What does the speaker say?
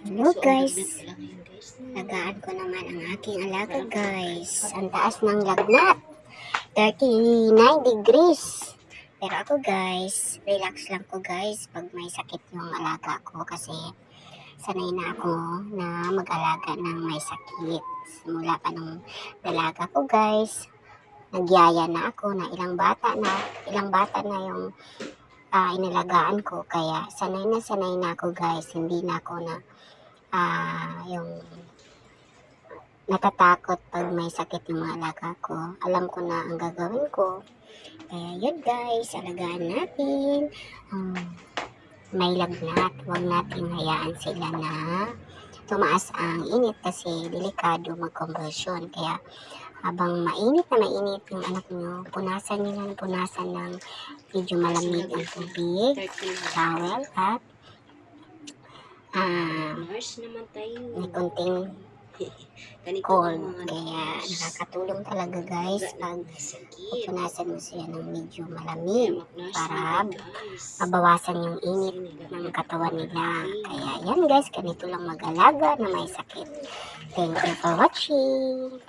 Hello guys, lagaan ko naman ang aking alaga guys. Ang taas ng lagnat, 39 degrees. Pero ako guys, relax lang ko guys pag may sakit yung alaga ko kasi sanay na ako na mag-alaga ng may sakit. Simula pa nung dalaga ko guys, nagyaya na ako na ilang bata na yung inalagaan ko. Kaya sanay na ako guys, hindi na ako na yung natatakot pag may sakit yung mga alaga ko. Alam ko na ang gagawin ko. Kaya yun guys, alagaan natin. May lagnat, huwag natin hayaan sila na tumaas ang init kasi delikado mag-conversion. Kaya habang mainit yung anak nyo, punasan nyo ng punasan ng medyo malamig ang tubig, towel at may konting cold. Kaya nakakatulong talaga guys pag pupunasan mo siya ng medyo malamig para mabawasan yung init ng katawan nila. Kaya yan guys, ganito lang mag-alaga na may sakit. Thank you for watching.